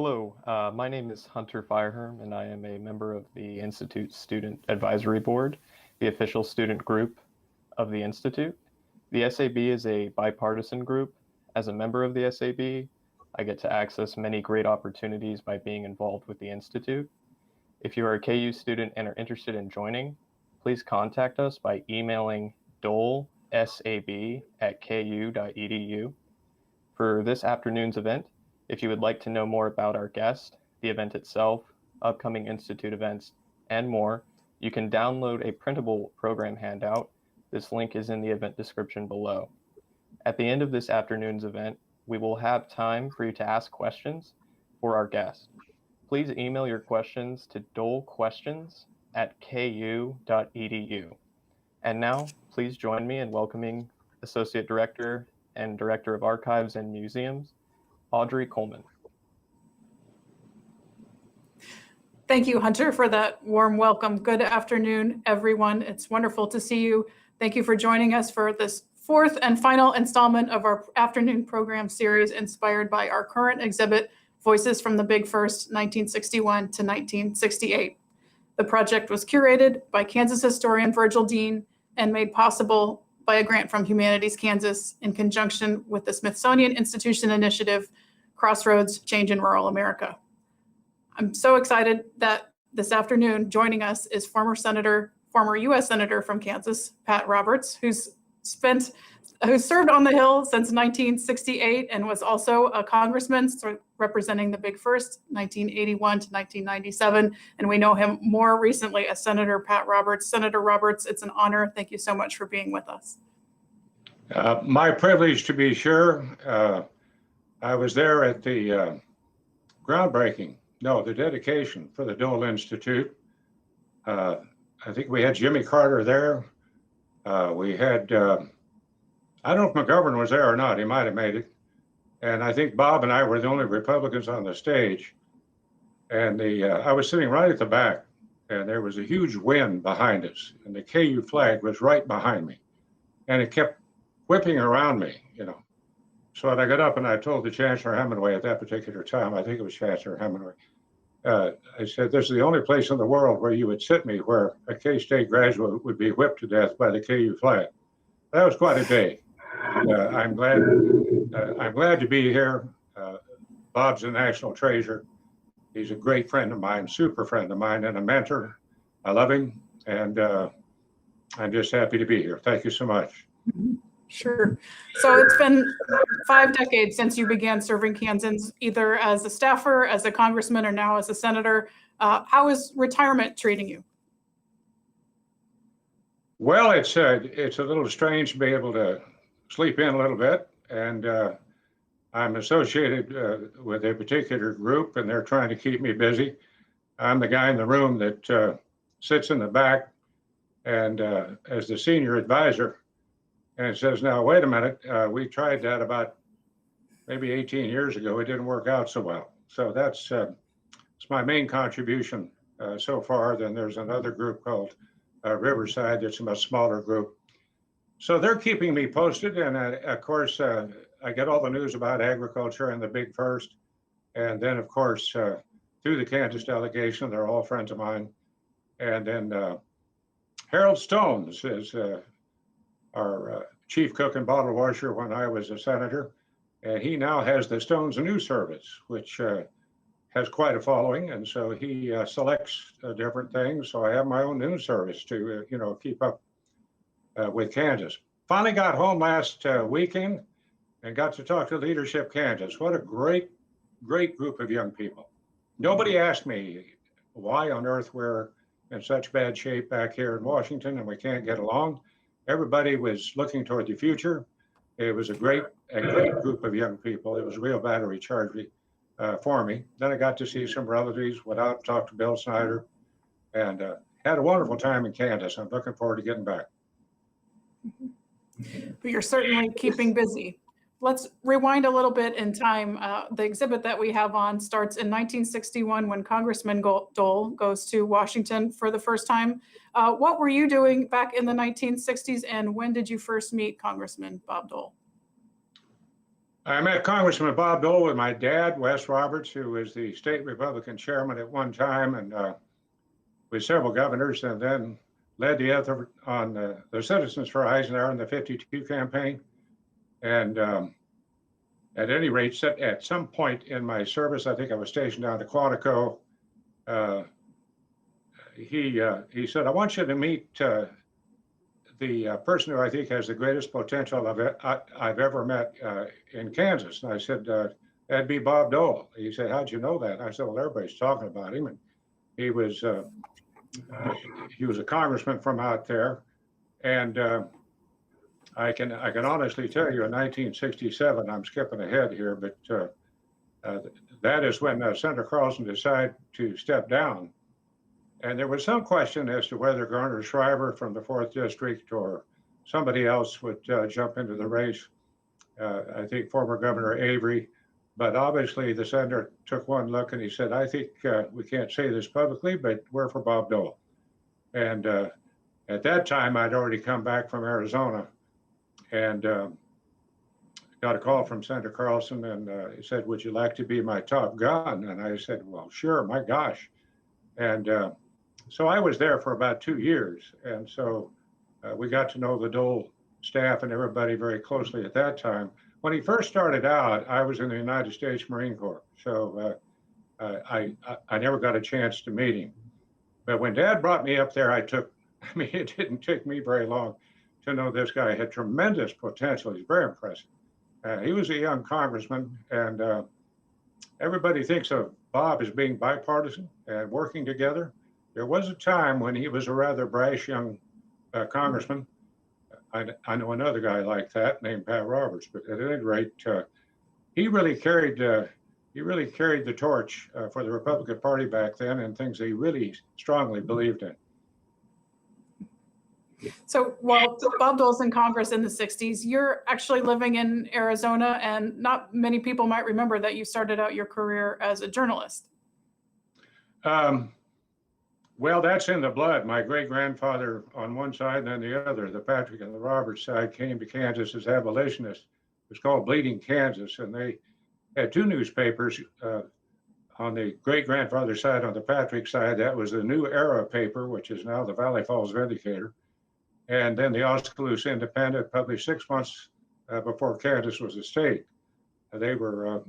Hello, my name is Hunter Fireherm, and I am a member of the Institute Student Advisory Board, the official student group of the Institute. The SAB is a bipartisan group. As a member of the SAB, I get to access many great opportunities by being involved with the Institute. If you are a KU student and are interested in joining, please contact us by emailing dolesab@ku.edu. For this afternoon's event, if you would like to know more about our guest, the event itself, upcoming Institute events, and more, you can download a printable program handout. This link is in the event description below. At the end of this afternoon's event, we will have time for you to ask questions for our guest. Please email your questions to dolequestions@ku.edu. And now, please join me in welcoming Associate Director and Director of Archives and Museums, Audrey Coleman. Thank you, Hunter, for that warm welcome. Good afternoon, everyone. It's wonderful to see you. Thank you for joining us for this fourth and final installment of our afternoon program series inspired by our current exhibit, Voices from the Big First, 1961 to 1968. The project was curated by Kansas historian Virgil Dean and made possible by a grant from Humanities Kansas in conjunction with the Smithsonian Institution Initiative, Crossroads, Change in Rural America. I'm so excited that this afternoon joining us is former U.S. Senator from Kansas, Pat Roberts, who's served on the Hill since 1968 and was also a congressman representing the Big First, 1981 to 1997. And we know him more recently as Senator Pat Roberts. Senator Roberts, it's an honor. Thank you so much for being with us. My privilege, to be sure. I was there at the the dedication for the Dole Institute. I think we had Jimmy Carter there. We had, I don't know if McGovern was there or not, he might have made it. And I think Bob and I were the only Republicans on the stage. And I was sitting right at the back, and there was a huge wind behind us, and the KU flag was right behind me. And it kept whipping around me, you know. So when I got up and I told the Chancellor Hemingway at that particular time, I think it was Chancellor Hemingway, I said, this is the only place in the world where you would sit me where a K-State graduate would be whipped to death by the KU flag. That was quite a day. I'm glad to be here. Bob's a national treasure. He's a great friend of mine, super friend of mine, and a mentor. I love him, and I'm just happy to be here. Thank you so much. Sure. So it's been 5 decades since you began serving Kansans, either as a staffer, as a congressman, or now as a senator. How is retirement treating you? Well, it's a little strange to be able to sleep in a little bit, and I'm associated with a particular group, and they're trying to keep me busy. I'm the guy in the room that sits in the back and as the senior advisor, and it says, now, wait a minute, we tried that about maybe 18 years ago. It didn't work out so well. So that's it's my main contribution so far. Then there's another group called Riverside. That's a much smaller group. So they're keeping me posted. And of course, I get all the news about agriculture and the Big First. And then, of course, through the Kansas delegation, they're all friends of mine. And then Harold Stones is our chief cook and bottle washer when I was a senator. And he now has the Stones News Service, which has quite a following. And so he selects different things. So I have my own news service to, keep up with Kansas. Finally got home last weekend and got to talk to Leadership Kansas. What a great group of young people. Nobody asked me why on earth we're in such bad shape back here in Washington and we can't get along. Everybody was looking toward the future. It was a great group of young people. It was a real battery charge for me. Then I got to see some relatives, went out and talked to Bill Snyder, and had a wonderful time in Kansas. I'm looking forward to getting back. But you're certainly keeping busy. Let's rewind a little bit in time. The exhibit that we have on starts in 1961 when Congressman Dole goes to Washington for the first time. What were you doing back in the 1960s, and when did you first meet Congressman Bob Dole? I met Congressman Bob Dole with my dad, Wes Roberts, who was the state Republican chairman at one time, and with several governors, and then led the effort on the Citizens for Eisenhower in the '52 campaign. And at any rate, at some point in my service, I think I was stationed down at Quantico, he said, "I want you to meet the person who I think has the greatest potential I've ever met in Kansas." And I said, "That'd be Bob Dole." He said, "How'd you know that?" And I said, "Well, everybody's talking about him." And he was a congressman from out there. And I can honestly tell you in 1967, I'm skipping ahead here, but that is when Senator Carlson decided to step down. And there was some question as to whether Garner Schreiber from the 4th District or somebody else would jump into the race. I think former Governor Avery, but obviously the senator took one look and he said, "I think we can't say this publicly, but we're for Bob Dole." And at that time, I'd already come back from Arizona and got a call from Senator Carlson, and he said, "Would you like to be my top gun?" And I said, "Well, sure, my gosh." And so I was there for about 2 years. And so we got to know the Dole staff and everybody very closely at that time. When he first started out, I was in the United States Marine Corps. So I never got a chance to meet him. But when Dad brought me up there, it didn't take me very long to know this guy had tremendous potential. He's very impressive. He was a young congressman, and everybody thinks of Bob as being bipartisan and working together. There was a time when he was a rather brash young congressman. I know another guy like that named Pat Roberts, but at any rate, he really carried the torch for the Republican Party back then, and things he really strongly believed in. So while Bob Dole's in Congress in the 60s, you're actually living in Arizona, and not many people might remember that you started out your career as a journalist. Well, that's in the blood. My great-grandfather on one side and then the other, the Patrick and the Roberts side, came to Kansas as abolitionists. It was called Bleeding Kansas, and they had 2 newspapers. On the great-grandfather side, on the Patrick side, that was the New Era paper, which is now the Valley Falls Vindicator. And then the Oskaloosa Independent, published 6 months before Kansas was a state. They were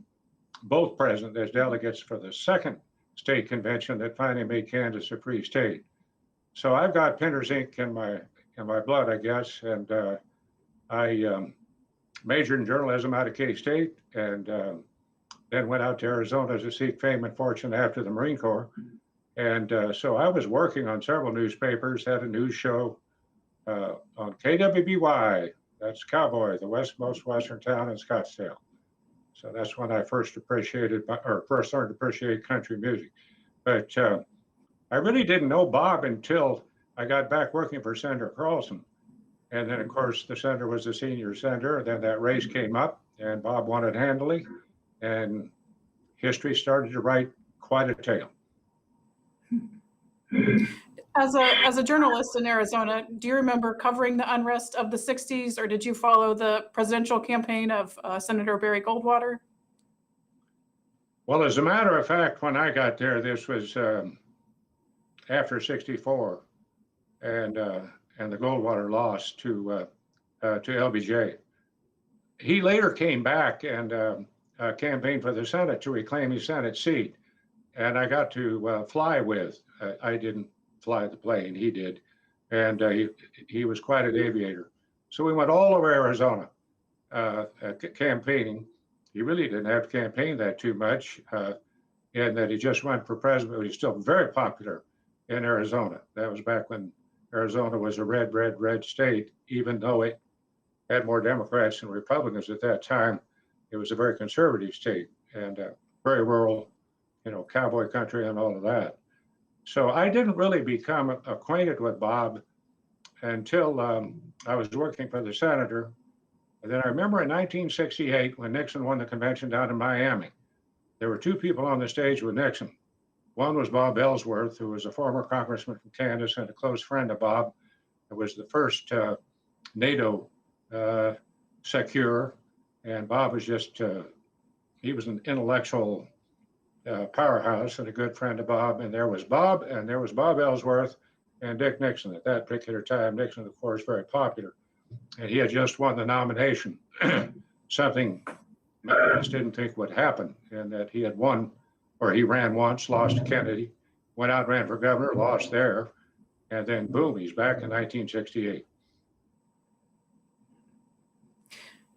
both present as delegates for the second state convention that finally made Kansas a free state. So I've got Pinter's ink in my blood, I guess. And I majored in journalism out of K-State, and then went out to Arizona to seek fame and fortune after the Marine Corps. And so I was working on several newspapers, had a news show on KWBY, that's Cowboy, the westmost western town in Scottsdale. So that's when I first learned to appreciate country music. But I really didn't know Bob until I got back working for Senator Carlson. And then, of course, the senator was the senior senator. And then that race came up, and Bob won it handily. And history started to write quite a tale. As a journalist in Arizona, do you remember covering the unrest of the 60s, or did you follow the presidential campaign of Senator Barry Goldwater? Well, as a matter of fact, when I got there, this was after '64, and the Goldwater loss to LBJ. He later came back and campaigned for the Senate to reclaim his Senate seat, and I got to fly with. I didn't fly the plane, he did, and he was quite an aviator. So we went all over Arizona campaigning. He really didn't have to campaign that too much, in that he just went for president, but he's still very popular in Arizona. That was back when Arizona was a red state, even though it had more Democrats than Republicans at that time. It was a very conservative state and very rural, cowboy country and all of that. So I didn't really become acquainted with Bob until I was working for the senator. And then I remember in 1968, when Nixon won the convention down in Miami, there were 2 people on the stage with Nixon. One was Bob Ellsworth, who was a former congressman from Kansas and a close friend of Bob. It was the first NATO secure. And Bob was just, he was an intellectual powerhouse and a good friend of Bob. And there was Bob, and there was Bob Ellsworth and Dick Nixon at that particular time. Nixon, of course, very popular. And he had just won the nomination, something many of us didn't think would happen, and that he had won, or he ran once, lost to Kennedy, went out, ran for governor, lost there, and then boom, he's back in 1968.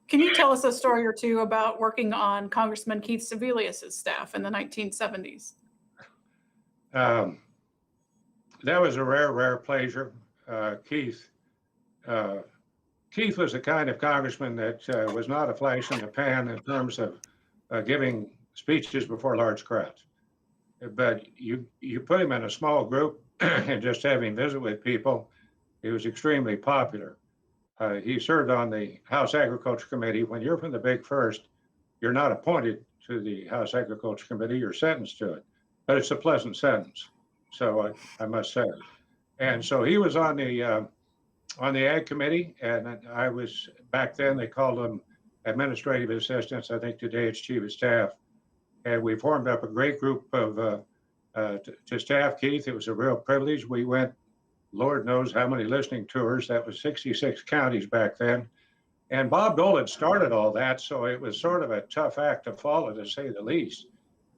Can you tell us a story or two about working on Congressman Keith Sebelius's staff in the 1970s? That was a rare, rare pleasure. Keith was the kind of congressman that was not a flash in the pan in terms of giving speeches before large crowds. But you put him in a small group and just have him visit with people, he was extremely popular. He served on the House Agriculture Committee. When you're from the Big First, you're not appointed to the House Agriculture Committee, you're sentenced to it. But it's a pleasant sentence, so I must say. And so he was on the Ag Committee, and I was, back then they called them administrative assistants. I think today it's chief of staff. And we formed up a great group of to staff Keith. It was a real privilege. We went, Lord knows how many listening tours. That was 66 counties back then. And Bob Dole had started all that, so it was sort of a tough act to follow, to say the least.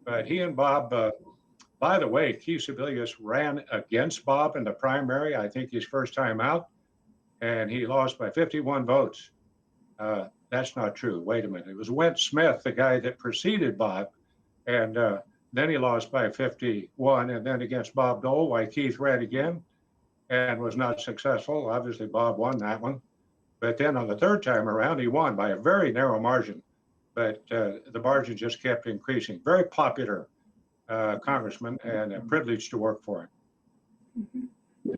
But he and Bob, by the way, Keith Sebelius ran against Bob in the primary, I think his first time out, and he lost by 51 votes. That's not true. Wait a minute. It was Went Smith, the guy that preceded Bob, and then he lost by 51, and then against Bob Dole, why Keith ran again and was not successful. Obviously, Bob won that one. But then on the third time around, he won by a very narrow margin. But the margin just kept increasing. Very popular congressman, and a privilege to work for him. Mm-hmm.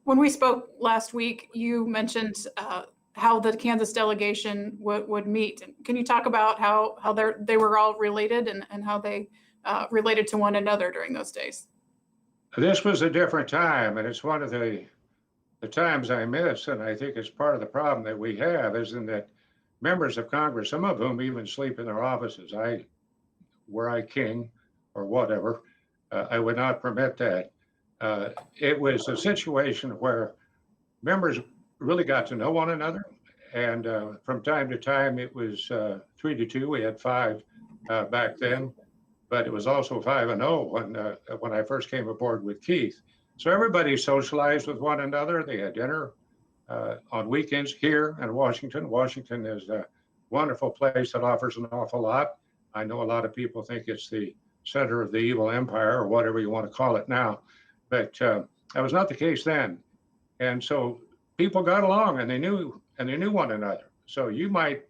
When we spoke last week, you mentioned how the Kansas delegation would meet. Can you talk about how they were all related and how they related to one another during those days? This was a different time, and it's one of the times I miss, and I think it's part of the problem that we have, is in that members of Congress, some of whom even sleep in their offices. Were I king or whatever, I would not permit that. It was a situation where members really got to know one another, and from time to time it was 3-2. We had 5 back then, but it was also 5-0 when I first came aboard with Keith. So everybody socialized with one another. They had dinner on weekends here in Washington. Washington is a wonderful place that offers an awful lot. I know a lot of people think it's the center of the evil empire, or whatever you want to call it now, but that was not the case then. And so people got along, and they knew one another. So you might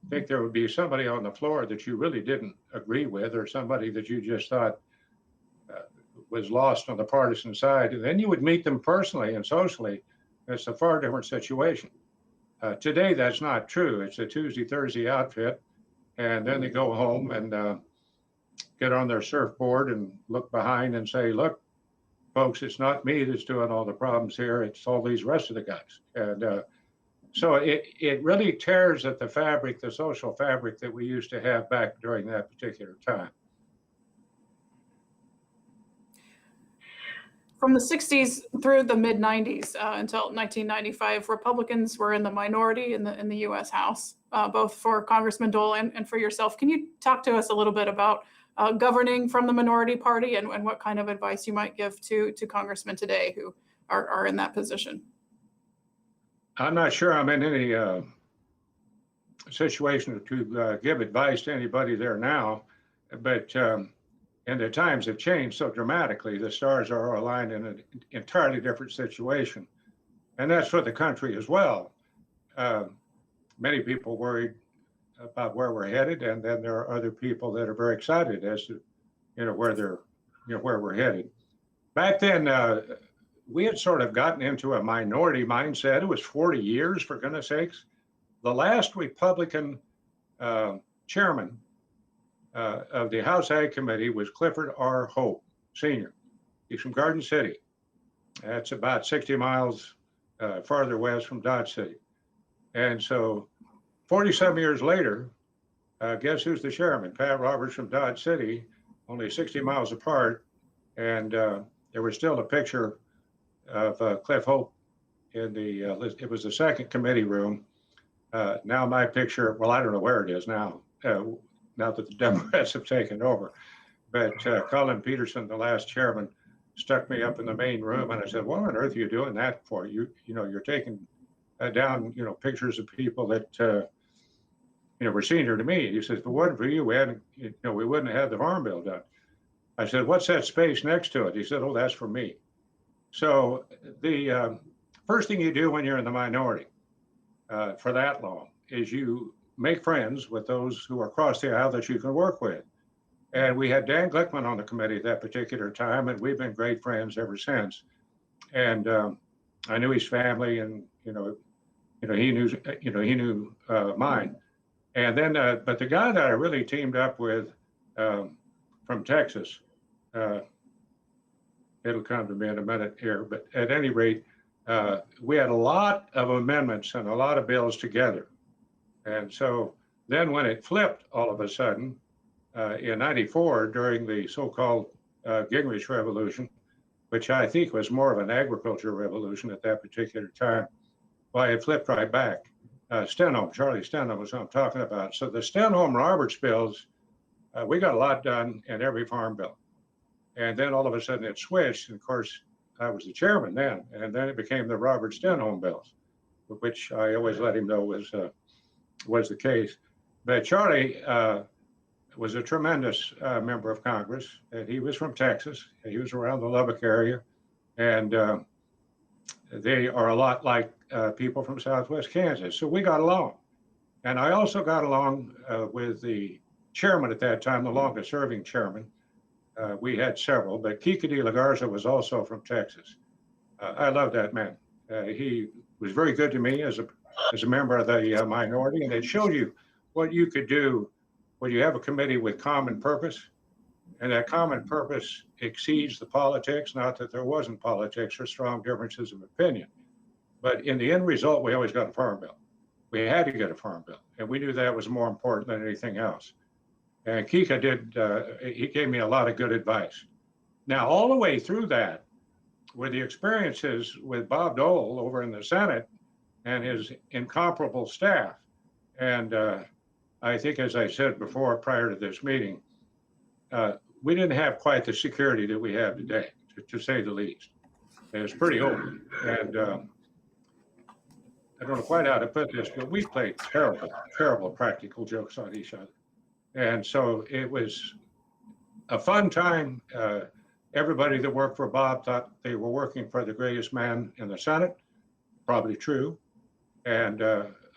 think there would be somebody on the floor that you really didn't agree with, or somebody that you just thought was lost on the partisan side, and then you would meet them personally and socially. It's a far different situation. Today, that's not true. It's a Tuesday, Thursday outfit, and then they go home and get on their surfboard and look behind and say, look, folks, it's not me that's doing all the problems here. It's all these rest of the guys. And so it really tears at the fabric, the social fabric that we used to have back during that particular time. From the 60s through the mid-90s until 1995, Republicans were in the minority in the U.S. House, both for Congressman Dole and for yourself. Can you talk to us a little bit about governing from the minority party and what kind of advice you might give to congressmen today who are in that position? I'm not sure I'm in any situation to give advice to anybody there now, but and the times have changed so dramatically. The stars are aligned in an entirely different situation. And that's for the country as well. Many people worried about where we're headed, and then there are other people that are very excited as to, where we're headed. Back then, we had sort of gotten into a minority mindset. It was 40 years, for goodness sakes. The last Republican chairman of the House Ag Committee was Clifford R. Hope, Sr. He's from Garden City. That's about 60 miles farther west from Dodge City. And so 47 years later, guess who's the chairman? Pat Roberts from Dodge City, only 60 miles apart. And there was still a picture of Cliff Hope in the, it was the second committee room. Now my picture, well, I don't know where it is now, now that the Democrats have taken over. But Colin Peterson, the last chairman, stuck me up in the main room, and I said, "What on earth are you doing that for? You're taking down, pictures of people that were senior to me." He says, "If it wasn't for you, we wouldn't have had the Farm Bill done." I said, "What's that space next to it?" He said, "Oh, that's for me." So the first thing you do when you're in the minority for that long is you make friends with those who are across the aisle that you can work with. And we had Dan Glickman on the committee at that particular time, and we've been great friends ever since. And I knew his family, and he knew mine. And then, but the guy that I really teamed up with from Texas, it'll come to me in a minute here, but at any rate, we had a lot of amendments and a lot of bills together. And so then when it flipped all of a sudden, in '94 during the so-called Gingrich Revolution, which I think was more of an agriculture revolution at that particular time, well, it flipped right back. Charlie Stenholm was what I'm talking about. So the Stenholm-Roberts bills, we got a lot done in every farm bill. And then all of a sudden it switched. And of course, I was the chairman then. And then it became the Roberts-Stenholm bills, which I always let him know was the case. But Charlie was a tremendous member of Congress, and he was from Texas. He was around the Lubbock area, and they are a lot like people from Southwest Kansas. So we got along. And I also got along with the chairman at that time, the longest serving chairman. We had several, but Kika de la Garza was also from Texas. I love that man. He was very good to me as a member of the minority, and it showed you what you could do when you have a committee with common purpose, and that common purpose exceeds the politics. Not that there wasn't politics or strong differences of opinion, but in the end result, we always got a farm bill. We had to get a farm bill, and we knew that was more important than anything else. And Kika he gave me a lot of good advice. Now, all the way through that, with the experiences with Bob Dole over in the Senate and his incomparable staff, and I think, as I said before, prior to this meeting, we didn't have quite the security that we have today, to say the least. It was pretty open. And I don't know quite how to put this, but we played terrible, terrible practical jokes on each other. And so it was a fun time. Everybody that worked for Bob thought they were working for the greatest man in the Senate, probably true. And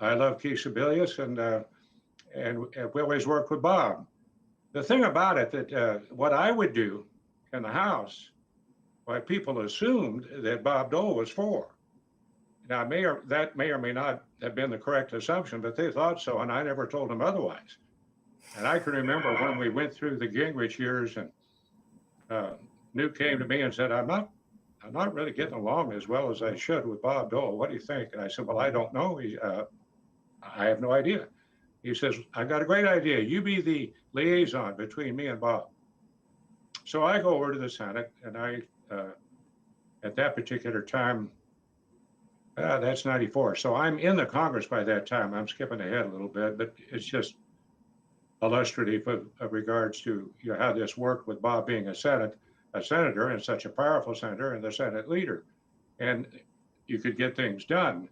I love Keith Sebelius, and we always worked with Bob. The thing about it that what I would do in the House, why people assumed that Bob Dole was for. Now, that may or may not have been the correct assumption, but they thought so, and I never told them otherwise. And I can remember when we went through the Gingrich years, and Newt came to me and said, I'm not really getting along as well as I should with Bob Dole. What do you think? And I said, well, I don't know. I have no idea. He says, I've got a great idea. You be the liaison between me and Bob. So I go over to the Senate, and I, at that particular time, that's '94. So I'm in the Congress by that time. I'm skipping ahead a little bit, but it's just illustrative of regards to how this worked with Bob being a senator, and such a powerful senator, and the Senate leader. And you could get things done.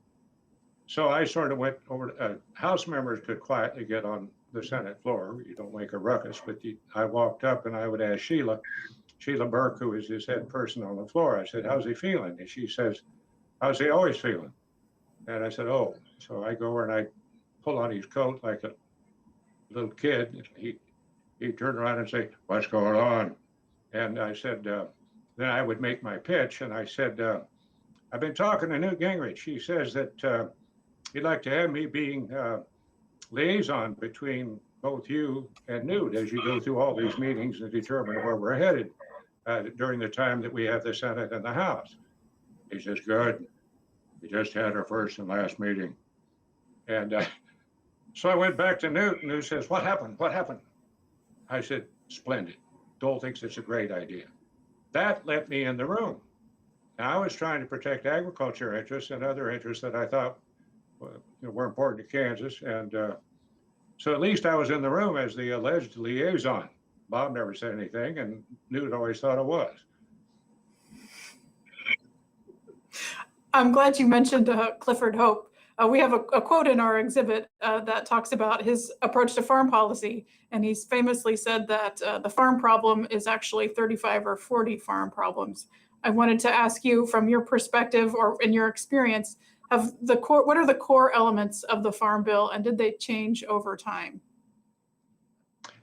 So I sort of went over, House members could quietly get on the Senate floor. You don't make a ruckus, but I walked up and I would ask Sheila Burke, who is his head person on the floor. I said, how's he feeling? And she says, how's he always feeling? And I said, oh. So I go over and I pull on his coat like a little kid. He turned around and say, what's going on? And I said, then I would make my pitch. And I said, I've been talking to Newt Gingrich. He says that he'd like to have me being liaison between both you and Newt as you go through all these meetings and determine where we're headed during the time that we have the Senate and the House. He says, good. We just had our first and last meeting. And So I went back to Newt, and Newt says, "What happened? What happened?" I said, "Splendid. Dole thinks it's a great idea." That let me in the room. Now, I was trying to protect agriculture interests and other interests that I thought were important to Kansas. And so at least I was in the room as the alleged liaison. Bob never said anything, and Newt always thought it was. I'm glad you mentioned Clifford Hope. We have a quote in our exhibit that talks about his approach to farm policy. And he's famously said that the farm problem is actually 35 or 40 farm problems. I wanted to ask you, from your perspective or in your experience, what are the core elements of the Farm Bill, and did they change over time?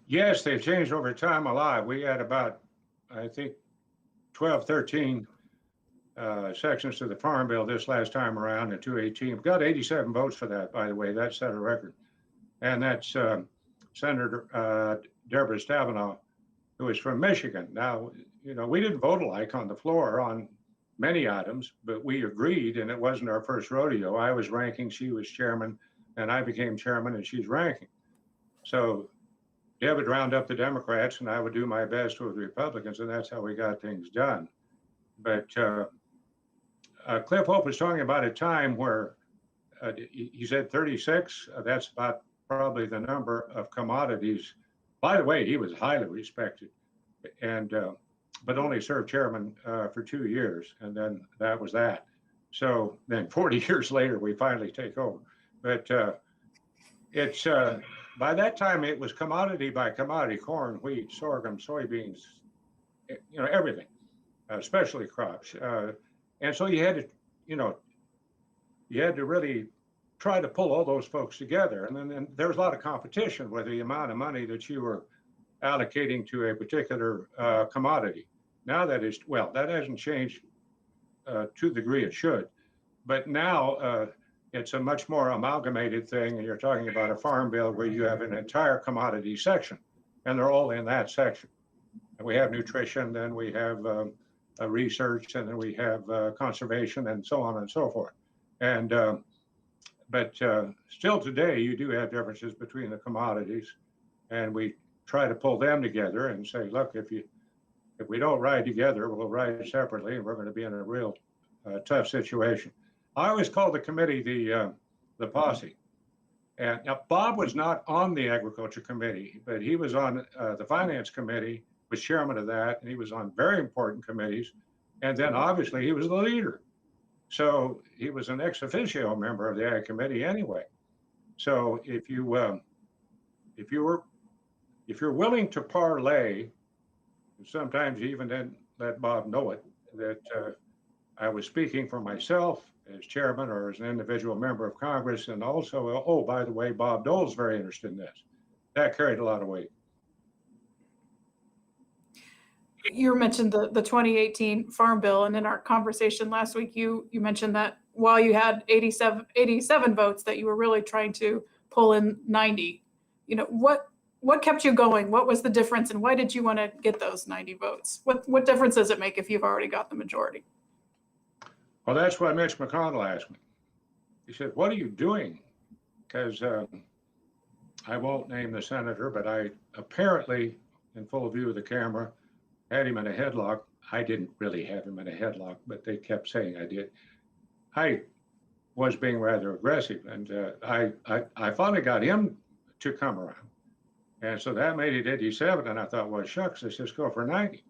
Yes, they've changed over time a lot. We had about, I think, 12, 13 sections to the Farm Bill this last time around in 2018. We've got 87 votes for that, by the way. That set a record. And that's Senator Deborah Stabenow, who is from Michigan. Now, we didn't vote alike on the floor on many items, but we agreed, and it wasn't our first rodeo. I was ranking, she was chairman, and I became chairman, and she's ranking. So Deb would round up the Democrats, and I would do my best with the Republicans, and that's how we got things done. But Cliff Hope was talking about a time where he said 36. That's about probably the number of commodities. By the way, he was highly respected, and but only served chairman for 2 years, and then that was that. So then 40 years later, we finally take over. But it's by that time it was commodity by commodity: corn, wheat, sorghum, soybeans, everything, especially crops. And so you had to really try to pull all those folks together. And then there was a lot of competition with the amount of money that you were allocating to a particular commodity. Now that hasn't changed to the degree it should. But now it's a much more amalgamated thing. And you're talking about a farm bill where you have an entire commodity section, and they're all in that section. And we have nutrition, then we have research, and then we have conservation, and so on and so forth. And but still today, you do have differences between the commodities, and we try to pull them together and say, look, if we don't ride together, we'll ride separately, and we're going to be in a real tough situation. I always call the committee the posse. And now Bob was not on the Agriculture Committee, but he was on the Finance Committee, was chairman of that, and he was on very important committees. And then obviously he was the leader. So he was an ex officio member of the Ag Committee anyway. So if you're willing to parlay, sometimes you even didn't let Bob know it, that I was speaking for myself as chairman or as an individual member of Congress, and also, oh, by the way, Bob Dole's very interested in this. That carried a lot of weight. You mentioned the 2018 Farm Bill, and in our conversation last week, you mentioned that while you had 87 votes, that you were really trying to pull in 90. What kept you going? What was the difference, and why did you want to get those 90 votes? What difference does it make if you've already got the majority? Well, that's what Mitch McConnell asked me. He said, "What are you doing?" Because I won't name the senator, but I apparently, in full view of the camera, had him in a headlock. I didn't really have him in a headlock, but they kept saying I did. I was being rather aggressive, and I finally got him to come around. And so that made it 87, and I thought, well, shucks, let's just go for 90.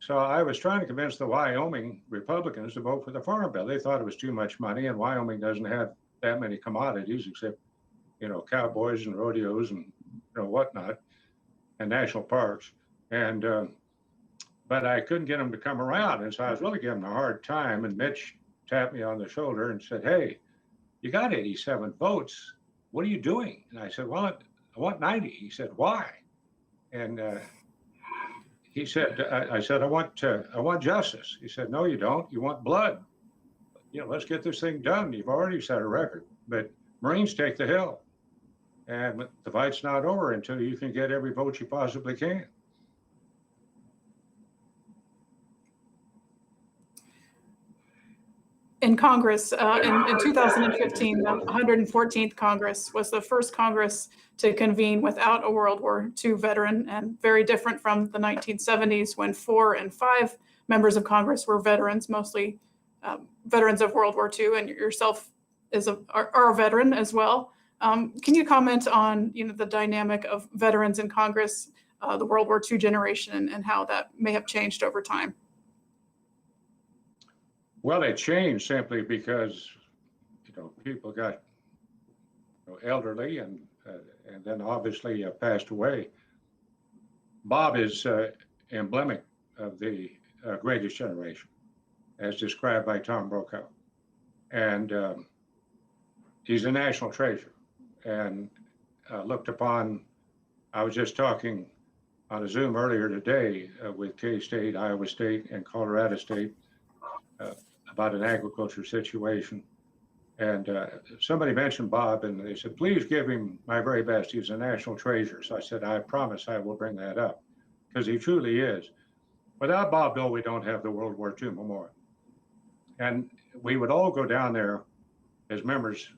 So I was trying to convince the Wyoming Republicans to vote for the Farm Bill. They thought it was too much money, and Wyoming doesn't have that many commodities except, cowboys and rodeos and whatnot, and national parks. And but I couldn't get them to come around, and so I was really giving them a hard time. And Mitch tapped me on the shoulder and said, "Hey, you got 87 votes. What are you doing?" And I said, "Well, I want 90. He said, "Why?" And he said, I said, I want justice. He said, "No, you don't. You want blood. Let's get this thing done. You've already set a record, but Marines take the hill. And the fight's not over until you can get every vote you possibly can." in Congress in 2015, the 114th Congress was the first Congress to convene without a World War II veteran, and very different from the 1970s when 4 and 5 members of Congress were veterans, mostly veterans of World War II, and yourself are a veteran as well. Can you comment on the dynamic of veterans in Congress, the World War II generation, and how that may have changed over time? Well, it changed simply because people got elderly and then obviously passed away. Bob is emblematic of the greatest generation, as described by Tom Brokaw, and he's a national treasure and looked upon. I was just talking on a Zoom earlier today with K-State, Iowa State, and Colorado State about an agriculture situation. And somebody mentioned Bob, and they said, please give him my very best. He's a national treasure. So I said, I promise I will bring that up, because he truly is. Without Bob Dole, we don't have the World War II Memorial. And we would all go down there as members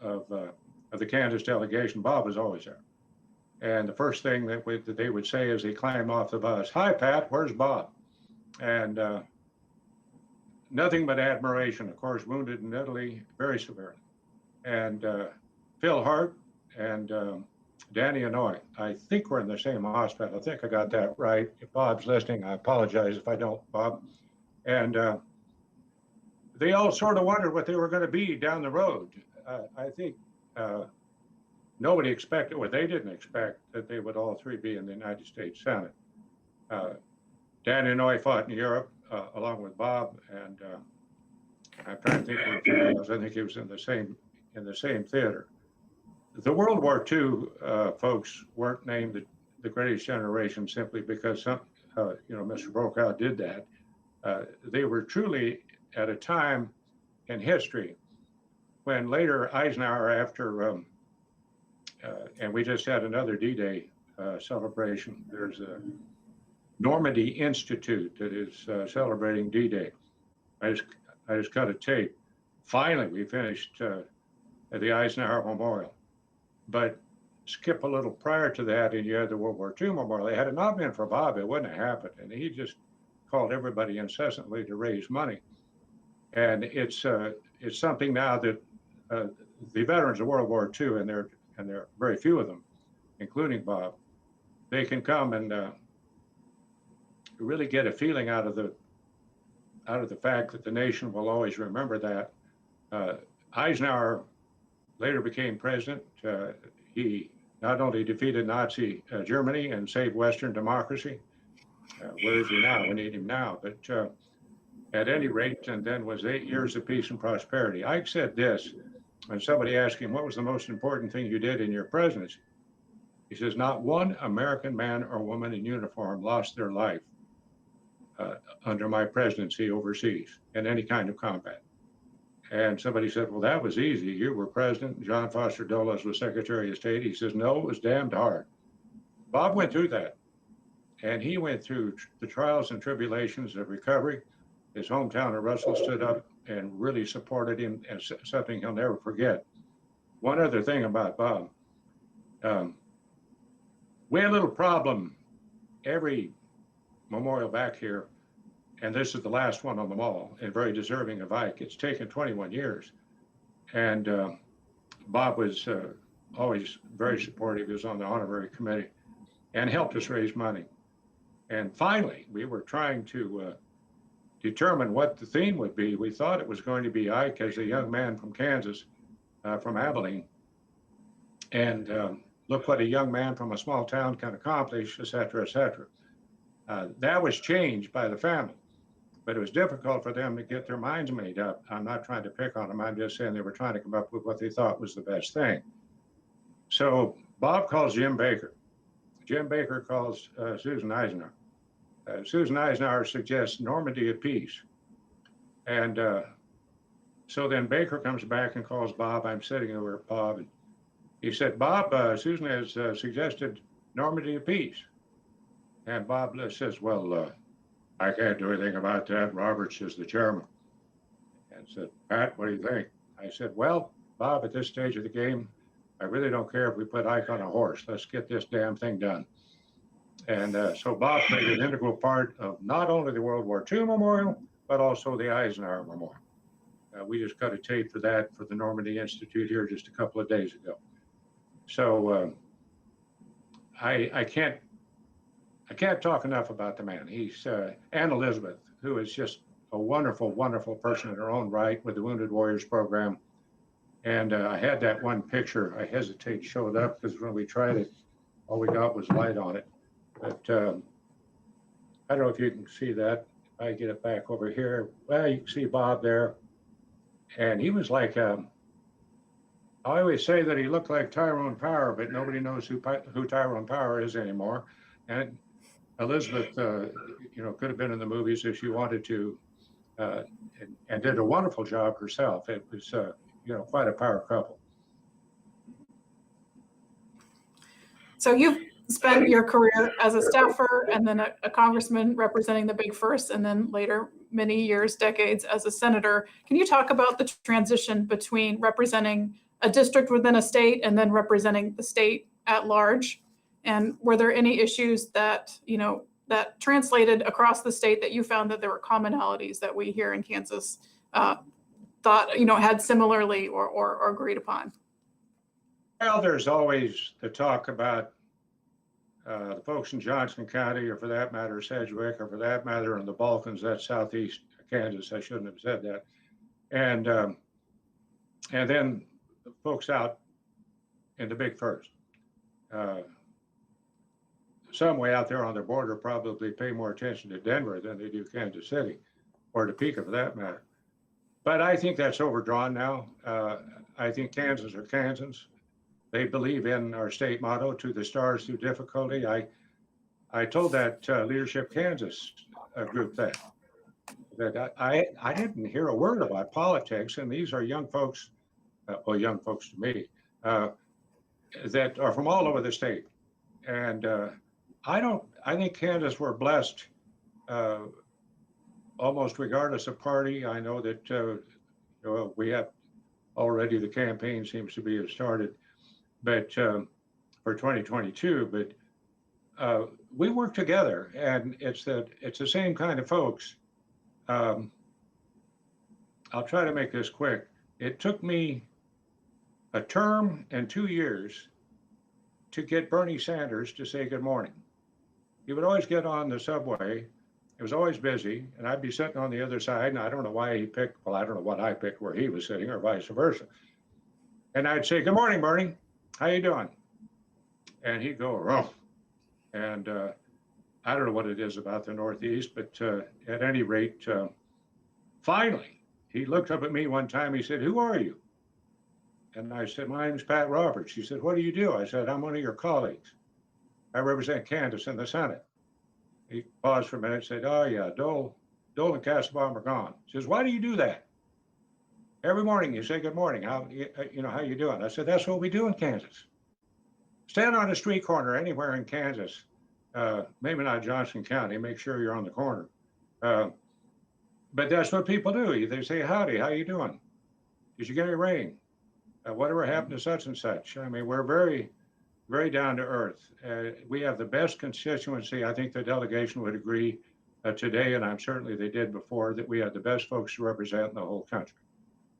of the Kansas delegation. Bob was always there. And the first thing that they would say as he climbed off the bus, hi, Pat, where's Bob? And nothing but admiration. Of course, wounded in Italy very severely. And Phil Hart and Danny Hanoi, I think we're in the same hospital. I think I got that right. If Bob's listening, I apologize if I don't, Bob. And they all sort of wondered what they were going to be down the road. I think nobody expected, or they didn't expect, that they would all three be in the United States Senate. Danny Hanoi fought in Europe along with Bob, and I'm trying to think where he was. I think he was in the same theater. The World War II folks weren't named the greatest generation simply because Mr. Brokaw did that. They were truly at a time in history when later Eisenhower, after and we just had another D-Day celebration. There's a Normandy Institute that is celebrating D-Day. I just cut a tape. Finally, we finished at the Eisenhower Memorial. But skip a little prior to that, and you had the World War II Memorial. Had it not been for Bob, it wouldn't have happened. And he just called everybody incessantly to raise money. And it's something now that the veterans of World War II, and there are very few of them, including Bob, they can come and really get a feeling out of the fact that the nation will always remember that. Eisenhower later became president. He not only defeated Nazi Germany and saved Western democracy. Where is he now? We need him now. But at any rate, and then was 8 years of peace and prosperity. Ike said this, when somebody asked him, what was the most important thing you did in your presidency? He says, not one American man or woman in uniform lost their life under my presidency overseas in any kind of combat. And somebody said, well, that was easy. You were president. John Foster Dulles was Secretary of State. He says, no, it was damned hard. Bob went through that. And he went through the trials and tribulations of recovery. His hometown of Russell stood up and really supported him, and something he'll never forget. One other thing about Bob. We had a little problem every memorial back here, and this is the last one on them all, and very deserving of Ike. It's taken 21 years. And Bob was always very supportive. He was on the honorary committee and helped us raise money. And finally, we were trying to determine what the theme would be. We thought it was going to be Ike as a young man from Kansas, from Abilene. And look what a young man from a small town can accomplish, et cetera, et cetera. That was changed by the family. But it was difficult for them to get their minds made up. I'm not trying to pick on them. I'm just saying they were trying to come up with what they thought was the best thing. So Bob calls Jim Baker. Jim Baker calls Susan Eisenhower. Susan Eisenhower suggests Normandy of peace. And so then Baker comes back and calls Bob. I'm sitting over at Bob. And he said, Bob, Susan has suggested Normandy of peace. And Bob says, well, I can't do anything about that. Roberts is the chairman. and said, Pat, what do you think? I said, well, Bob, at this stage of the game, I really don't care if we put Ike on a horse. Let's get this damn thing done. And so Bob played an integral part of not only the World War II Memorial, but also the Eisenhower Memorial. We just got a tape for that for the Normandy Institute here just a couple of days ago. So I can't talk enough about the man. He's and Elizabeth, who is just a wonderful, wonderful person in her own right with the Wounded Warriors program. And I had that one picture. I hesitate to show it up because when we tried it, all we got was light on it. But I don't know if you can see that. If I get it back over here, well, you can see Bob there. And he was like, I always say that he looked like Tyrone Power, but nobody knows who Tyrone Power is anymore. And Elizabeth, you know, could have been in the movies if she wanted to, and did a wonderful job herself. It was, you know, quite a power couple. So you've spent your career as a staffer and then a congressman representing the Big First, and then later many years, decades as a senator. Can you talk about the transition between representing a district within a state and then representing the state at large? And were there any issues that, you know, that translated across the state that you found that there were commonalities that we here in Kansas thought, you know, had similarly or agreed upon? Well, there's always the talk about the folks in Johnson County, or for that matter, Sedgwick, or for that matter, in the Balkans, that's southeast Kansas. I shouldn't have said that. And then the folks out in the Big First. Some way out there on the border probably pay more attention to Denver than they do Kansas City, or Topeka for that matter. But I think that's overdrawn now. I think Kansans are Kansans. They believe in our state motto, to the stars through difficulty. I told that Leadership Kansas group that I didn't hear a word about politics, and these are young folks, well, young folks to me, that are from all over the state. And I think Kansas were blessed almost regardless of party. I know that you know, we have already, the campaign seems to be started, but for 2022, but we work together, and it's the same kind of folks. I'll try to make this quick. It took me a term and 2 years to get Bernie Sanders to say good morning. He would always get on the subway. It was always busy, and I'd be sitting on the other side, and I don't know why he picked, well, I don't know what I picked where he was sitting, or vice versa. And I'd say, good morning, Bernie. How you doing? And he'd go, oh. And I don't know what it is about the Northeast, but at any rate, finally, he looked up at me one time. He said, who are you? And I said, my name's Pat Roberts. He said, what do you do? I said, I'm one of your colleagues. I represent Kansas in the Senate. He paused for a minute and said, oh yeah, Dole and Castlebaum are gone. He says, why do you do that? Every morning you say, good morning, how you doing? I said, that's what we do in Kansas. Stand on a street corner anywhere in Kansas, maybe not Johnson County, make sure you're on the corner. But that's what people do. They say, howdy, how you doing? Did you get any rain? Whatever happened to such and such? I mean, we're very, very down to earth. We have the best constituency. I think the delegation would agree today, and I'm certainly they did before, that we have the best folks to represent in the whole country.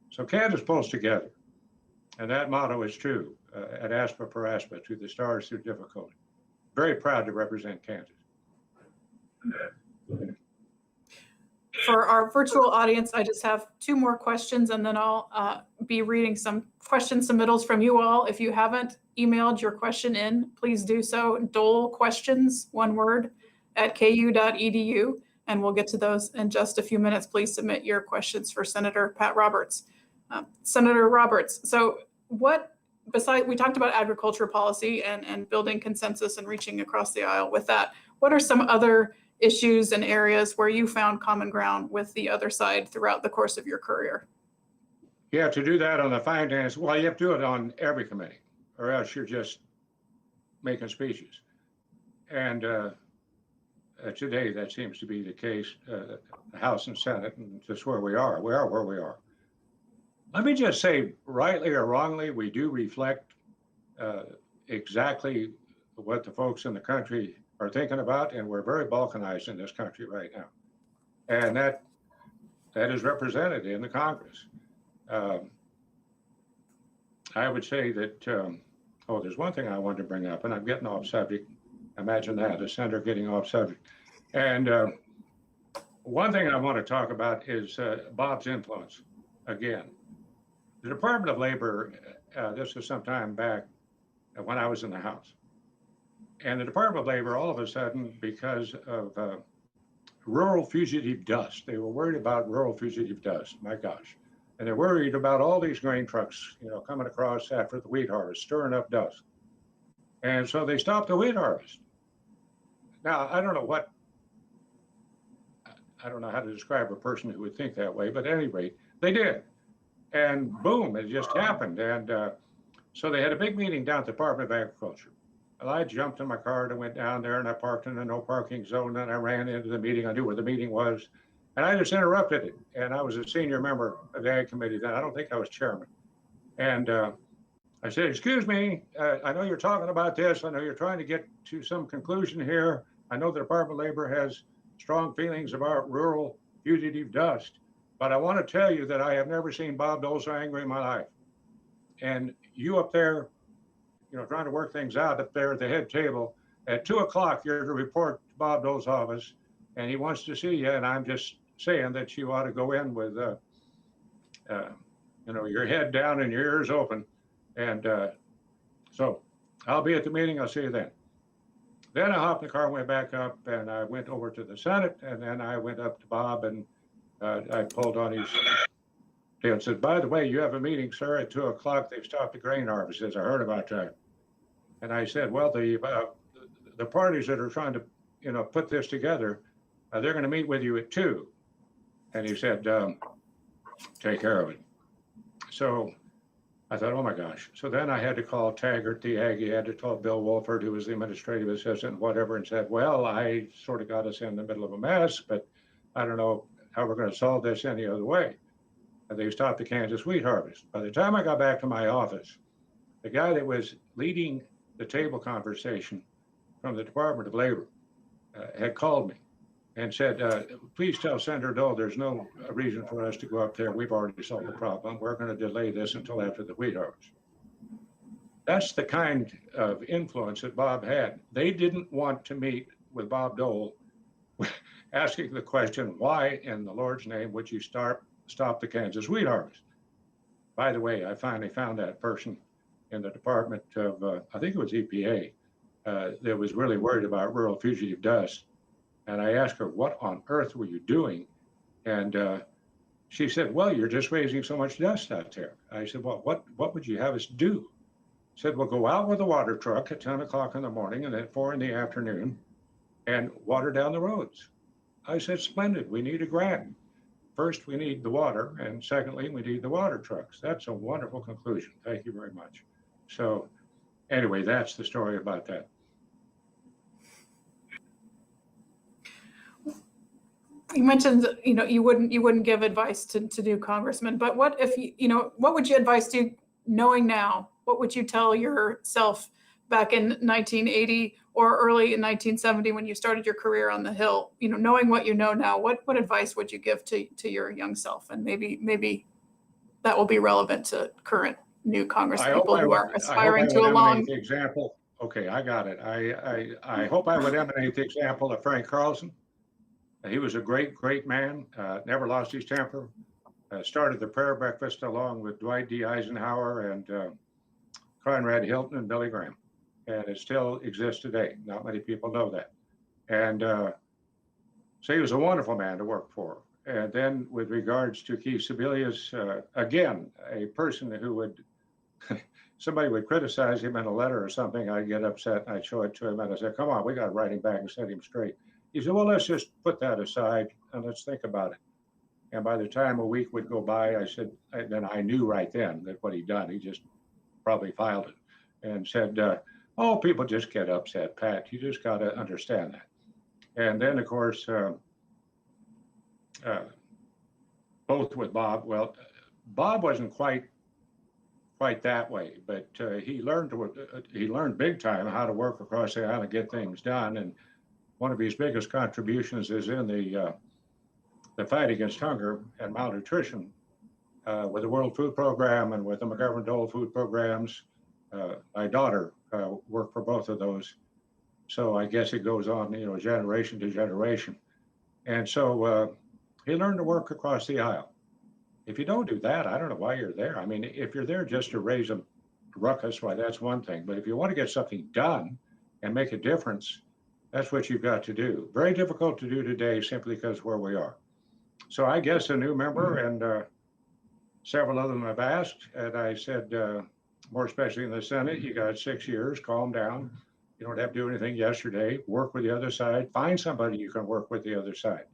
So Kansas pulls together, and that motto is true, at aspa per aspa, to the stars through difficulty. Very proud to represent Kansas. For our virtual audience, I just have 2 more questions, and then I'll be reading some question submittals from you all. If you haven't emailed your question in, please do so. Dole questions, one word, at ku.edu, and we'll get to those in just a few minutes. Please submit your questions for Senator Pat Roberts. Senator Roberts, so what, besides, we talked about agriculture policy and building consensus and reaching across the aisle with that. What are some other issues and areas where you found common ground with the other side throughout the course of your career? You have to do that on the finance. Well, you have to do it on every committee, or else you're just making speeches. And today that seems to be the case, the House and Senate, and just where we are. We are where we are. Let me just say, rightly or wrongly, we do reflect exactly what the folks in the country are thinking about, and we're very balkanized in this country right now. And that is represented in the Congress. I would say that, oh, there's one thing I wanted to bring up, and I'm getting off subject. Imagine that, a senator getting off subject. And one thing I want to talk about is Bob's influence again. The Department of Labor, this was some time back when I was in the House. And the Department of Labor, all of a sudden, because of rural fugitive dust, they were worried about rural fugitive dust, my gosh. And they're worried about all these grain trucks, you know, coming across after the wheat harvest, stirring up dust. And so they stopped the wheat harvest. Now, I don't know how to describe a person who would think that way, but at any rate, they did. And boom, it just happened. And so they had a big meeting down at the Department of Agriculture. Well, I jumped in my car and went down there and I parked in a no parking zone and I ran into the meeting. I knew where the meeting was and I just interrupted it. And I was a senior member of the Ag Committee then. I don't think I was chairman. And I said, excuse me, I know you're talking about this. I know you're trying to get to some conclusion here. I know the Department of Labor has strong feelings about rural fugitive dust, but I want to tell you that I have never seen Bob Dole so angry in my life. And you up there, you know, trying to work things out up there at the head table, at 2 o'clock, you're to report to Bob Dole's office, and he wants to see you. And I'm just saying that you ought to go in with, you know, your head down and your ears open. And so I'll be at the meeting. I'll see you then. Then I hopped in the car and went back up, and I went over to the Senate, and then I went up to Bob, and I pulled on his tail and said, by the way, you have a meeting, sir, at 2 o'clock. They've stopped the grain harvest. He says, I heard about that. And I said, well, the parties that are trying to, you know, put this together, they're going to meet with you at 2. And he said, take care of it. So I thought, oh my gosh. So then I had to call Taggart, the Aggie, I had to call Bill Wolford, who was the administrative assistant, whatever, and said, well, I sort of got us in the middle of a mess, but I don't know how we're going to solve this any other way. And they stopped the Kansas wheat harvest. By the time I got back to my office, the guy that was leading the table conversation from the Department of Labor had called me and said, please tell Senator Dole there's no reason for us to go up there. We've already solved the problem. We're going to delay this until after the wheat harvest. That's the kind of influence that Bob had. They didn't want to meet with Bob Dole asking the question, why in the Lord's name would you stop the Kansas wheat harvest? By the way, I finally found that person in the Department of, I think it was EPA, that was really worried about rural fugitive dust. And I asked her, what on earth were you doing? And she said, well, you're just raising so much dust out there. I said, well, what would you have us do? She said, we'll go out with a water truck at 10 o'clock in the morning and at 4 in the afternoon and water down the roads. I said, splendid, we need a grant. First, we need the water, and secondly, we need the water trucks. That's a wonderful conclusion. Thank you very much. So anyway, that's the story about that. You mentioned, you know, you wouldn't give advice to new congressmen, but what if what would you advise to, knowing now, what would you tell yourself back in 1980 or early in 1970 when you started your career on the Hill? You know, knowing what you know now, what advice would you give to your young self? And maybe that will be relevant to current new congresspeople who are aspiring to a long example. Okay, I got it. I hope I would emanate the example of Frank Carlson. He was a great man, never lost his temper, started the prayer breakfast along with Dwight D. Eisenhower and Conrad Hilton and Billy Graham. And it still exists today. Not many people know that. And so he was a wonderful man to work for. And then with regards to Keith Sebelius, again, a person who would, somebody would criticize him in a letter or something, I'd get upset and I'd show it to him and I'd say, come on, we got to write him back and set him straight. He said, well, let's just put that aside and let's think about it. And by the time a week would go by, I said, then I knew right then that what he'd done, he just probably filed it and said, oh, people just get upset, Pat. You just got to understand that. And then, of course, both with Bob, well, Bob wasn't quite that way, but he learned big time how to work across the aisle and get things done. And one of his biggest contributions is in the fight against hunger and malnutrition with the World Food Program and with the McGovern Dole food programs. My daughter worked for both of those, so I guess it goes on, generation to generation. And so he learned to work across the aisle. If you don't do that, I don't know why you're there. I mean, if you're there just to raise a ruckus, why, that's one thing. But if you want to get something done and make a difference, that's what you've got to do. Very difficult to do today simply because of where we are. So I guess a new member and several of them have asked, and I said, more especially in the Senate, you got 6 years, calm down. You don't have to do anything yesterday. Work with the other side. Find somebody you can work with the other side.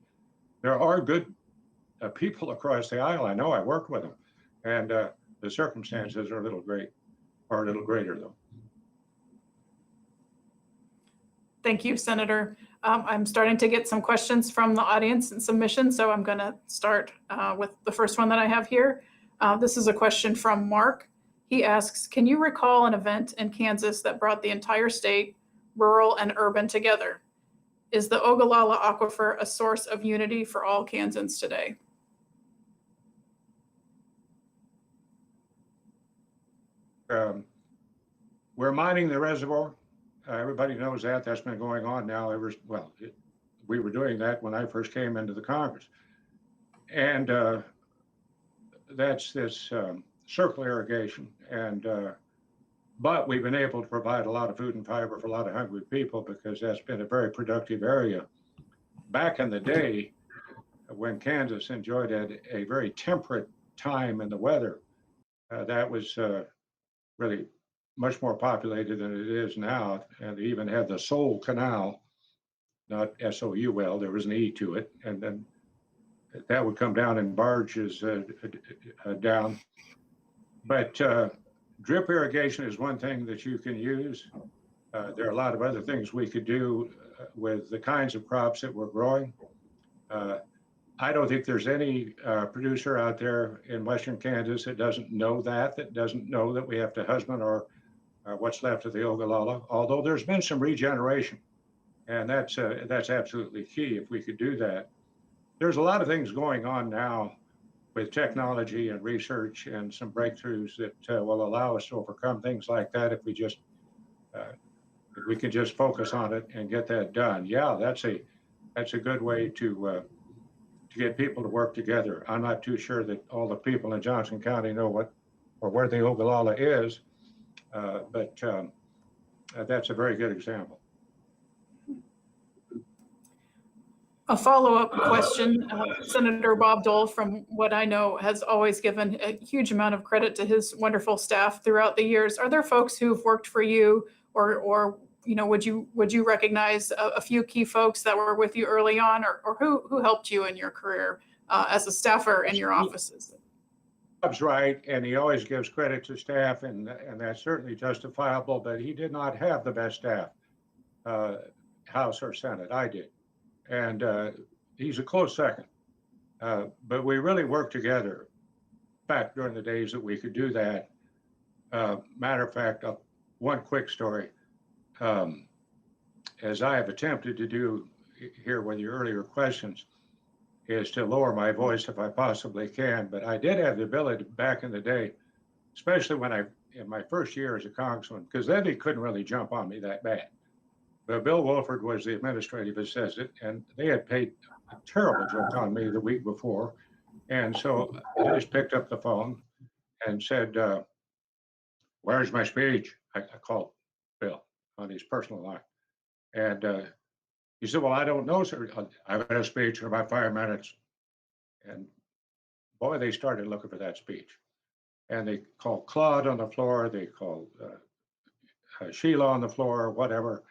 There are good people across the aisle. I know, I worked with them, and the circumstances are a little greater though. Thank you, Senator. I'm starting to get some questions from the audience and submissions, so I'm going to start with the first one that I have here. This is a question from Mark. He asks, can you recall an event in Kansas that brought the entire state, rural and urban, together? Is the Ogallala Aquifer a source of unity for all Kansans today? We're mining the reservoir. Everybody knows that. That's been going on now we were doing that when I first came into the Congress. And that's this circle irrigation. And but we've been able to provide a lot of food and fiber for a lot of hungry people because that's been a very productive area. Back in the day, when Kansas enjoyed a very temperate time in the weather, that was really much more populated than it is now. And they even had the Soul Canal, not S-O-U-L, there was an E to it. And then that would come down in barges down. But drip irrigation is one thing that you can use. There are a lot of other things we could do with the kinds of crops that we're growing. I don't think there's any producer out there in Western Kansas that doesn't know that doesn't know that we have to husband our what's left of the Ogallala, although there's been some regeneration, and that's absolutely key if we could do that. There's a lot of things going on now with technology and research and some breakthroughs that will allow us to overcome things like that if we just if we can just focus on it and get that done. Yeah, that's a good way to get people to work together. I'm not too sure that all the people in Johnson County know what or where the Ogallala is, but that's a very good example. A follow-up question. Senator Bob Dole, from what I know, has always given a huge amount of credit to his wonderful staff throughout the years. Are there folks who've worked for you, or would you recognize a few key folks that were with you early on, or who helped you in your career as a staffer in your offices? Bob's right, and he always gives credit to staff, and that's certainly justifiable, but he did not have the best staff, House or Senate. I did. And he's a close second. But we really worked together back during the days that we could do that. Matter of fact, one quick story. As I have attempted to do here with your earlier questions, is to lower my voice if I possibly can. But I did have the ability back in the day, especially in my first year as a congressman, because then he couldn't really jump on me that bad. But Bill Wolford was the administrative assistant, and they had paid a terrible joke on me the week before. And so I just picked up the phone and said, where's my speech? I called Bill on his personal line. And he said, well, I don't know, sir. I've had a speech in about 5 minutes. And boy, they started looking for that speech. And they called Claude on the floor. They called Sheila on the floor, whatever.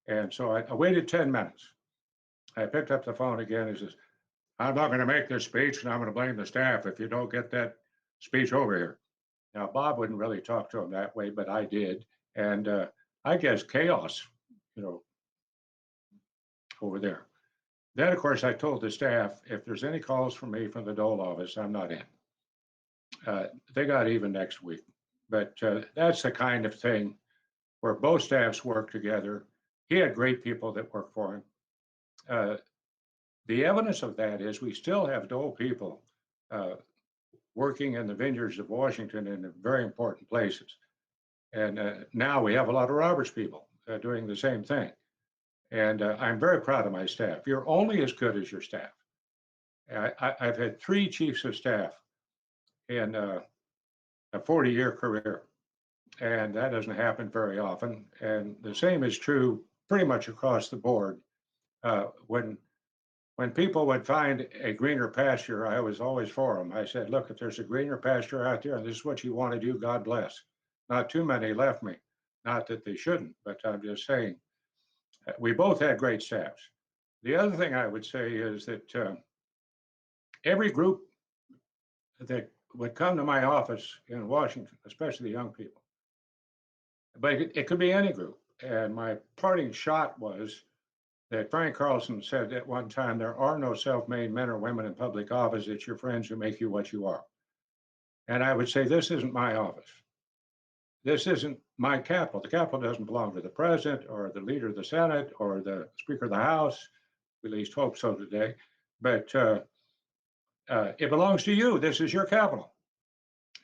And so I waited 10 minutes. I picked up the phone again. He says, I'm not going to make this speech, and I'm going to blame the staff if you don't get that speech over here. Now, Bob wouldn't really talk to him that way, but I did. And I guess chaos, over there. Then, of course, I told the staff, if there's any calls from me from the Dole office, I'm not in. They got even next week. But that's the kind of thing where both staffs work together. He had great people that work for him. The evidence of that is we still have Dole people working in the vineyards of Washington in very important places. And now we have a lot of Roberts people doing the same thing. And I'm very proud of my staff. You're only as good as your staff. I've had 3 chiefs of staff in a 40-year career, and that doesn't happen very often. And the same is true pretty much across the board. When people would find a greener pasture, I was always for them. I said, look, if there's a greener pasture out there and this is what you want to do, God bless. Not too many left me. Not that they shouldn't, but I'm just saying, we both had great staffs. The other thing I would say is that every group that would come to my office in Washington, especially the young people, but it could be any group. And my parting shot was that Frank Carlson said at one time, there are no self-made men or women in public office. It's your friends who make you what you are. And I would say, this isn't my office. This isn't my capital. The capital doesn't belong to the president or the leader of the Senate or the Speaker of the House. We at least hope so today. But it belongs to you. This is your capital.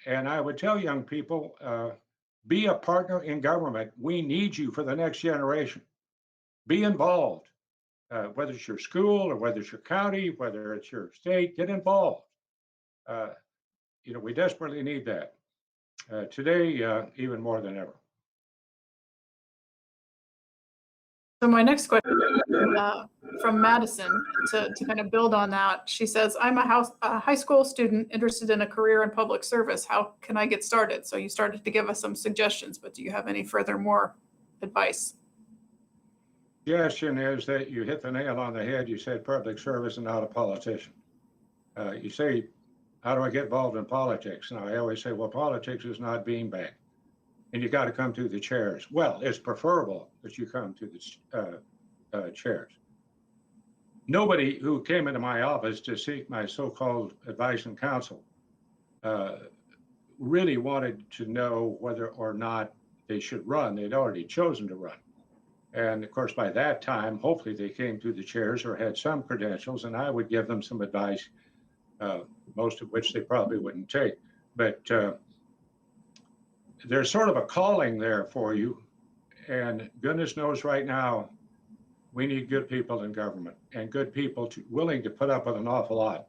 And I would tell young people, be a partner in government. We need you for the next generation. Be involved, whether it's your school or whether it's your county, whether it's your state, get involved. We desperately need that. Today, even more than ever. So my next question from Madison, to kind of build on that, she says, I'm a high school student interested in a career in public service. How can I get started? So you started to give us some suggestions, but do you have any more advice? Suggestion is that you hit the nail on the head. You said public service and not a politician. You say, how do I get involved in politics? And I always say, well, politics is not beanbag. And you got to come to the chairs. Well, it's preferable that you come to the chairs. Nobody who came into my office to seek my so-called advice and counsel really wanted to know whether or not they should run. They'd already chosen to run. And of course, by that time, hopefully they came to the chairs or had some credentials, and I would give them some advice, most of which they probably wouldn't take. But there's sort of a calling there for you. And goodness knows right now, we need good people in government and good people willing to put up with an awful lot.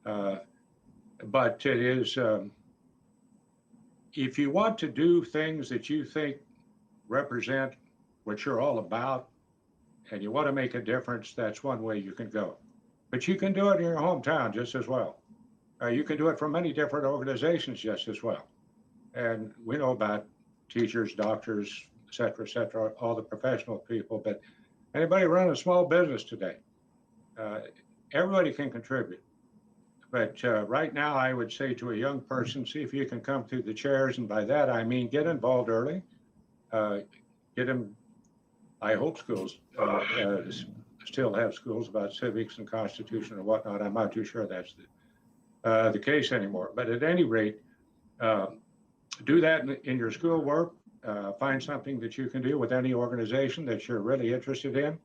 But it is, if you want to do things that you think represent what you're all about, and you want to make a difference, that's one way you can go. But you can do it in your hometown just as well. You can do it from many different organizations just as well. And we know about teachers, doctors, et cetera, all the professional people, but anybody running a small business today, everybody can contribute. But right now, I would say to a young person, see if you can come through the chairs. And by that, I mean, get involved early. Get them, I hope schools still have schools about civics and constitution and whatnot. I'm not too sure that's the case anymore. But at any rate, do that in your school work. Find something that you can do with any organization that you're really interested in.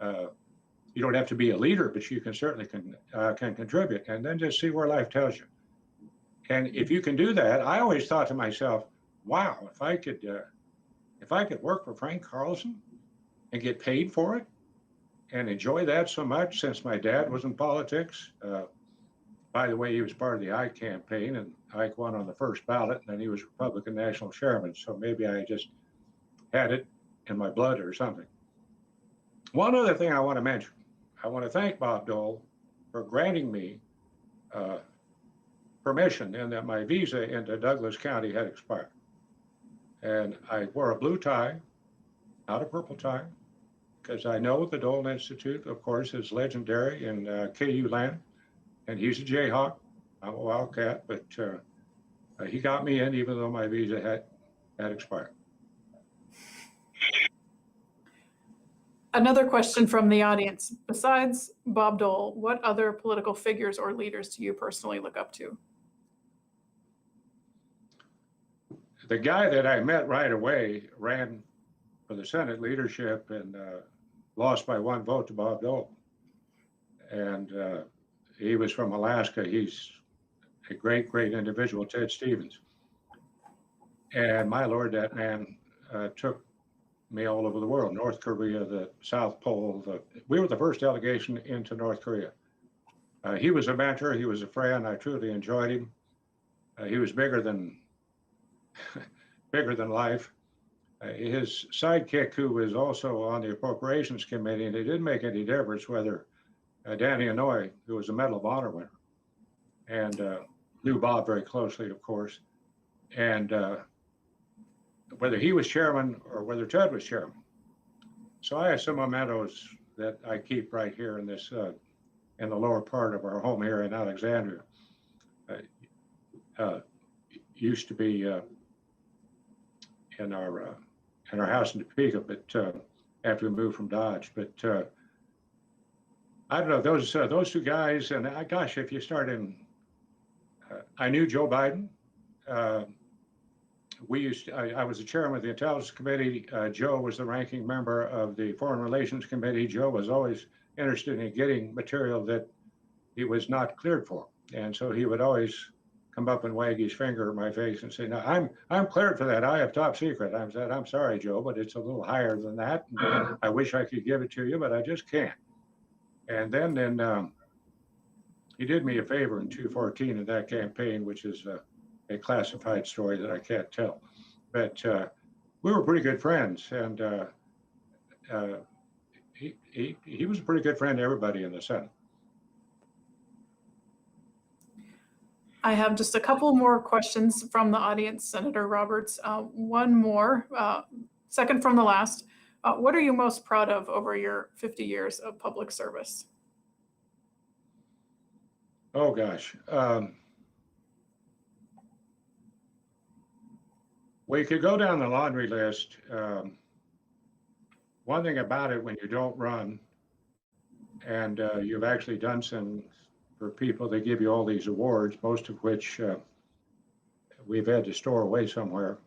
You don't have to be a leader, but you can certainly can contribute, and then just see where life tells you. And if you can do that, I always thought to myself, wow, if I could work for Frank Carlson and get paid for it and enjoy that so much, since my dad was in politics. By the way, he was part of the Ike campaign, and Ike won on the first ballot, and then he was Republican national chairman. So maybe I just had it in my blood or something. One other thing I want to mention, I want to thank Bob Dole for granting me permission, and that my visa into Douglas County had expired. And I wore a blue tie, not a purple tie, because I know the Dole Institute, of course, is legendary in KU land, and he's a Jayhawk. I'm a Wildcat, but he got me in even though my visa had expired. Another question from the audience. Besides Bob Dole, what other political figures or leaders do you personally look up to? the guy that I met right away ran for the Senate leadership and lost by 1 vote to Bob Dole. And he was from Alaska. He's a great, great individual, Ted Stevens. And my Lord, that man took me all over the world, North Korea, the South Pole. We were the first delegation into North Korea. He was a mentor. He was a friend. I truly enjoyed him. He was bigger than life. His sidekick, who was also on the Appropriations Committee, and it didn't make any difference whether Danny Hanoi, who was a Medal of Honor winner, and knew Bob very closely, of course, and whether he was chairman or whether Ted was chairman. So I have some mementos that I keep right here in this, in the lower part of our home here in Alexandria. Used to be in our house in Topeka, but after we moved from Dodge. But I don't know, those two guys, and gosh, if you start in, I knew Joe Biden. I was the chairman of the Intelligence Committee. Joe was the ranking member of the Foreign Relations Committee. Joe was always interested in getting material that he was not cleared for. And so he would always come up and wag his finger at my face and say, "No, I'm cleared for that. I have top secret." I said, "I'm sorry, Joe, but it's a little higher than that. And I wish I could give it to you, but I just can't." And then he did me a favor in 2014 in that campaign, which is a classified story that I can't tell. But we were pretty good friends, and he was a pretty good friend to everybody in the Senate. I have just a couple more questions from the audience, Senator Roberts. One more, second from the last. What are you most proud of over your 50 years of public service? Oh, gosh. We could go down the laundry list. One thing about it, when you don't run and you've actually done some for people, they give you all these awards, most of which we've had to store away somewhere.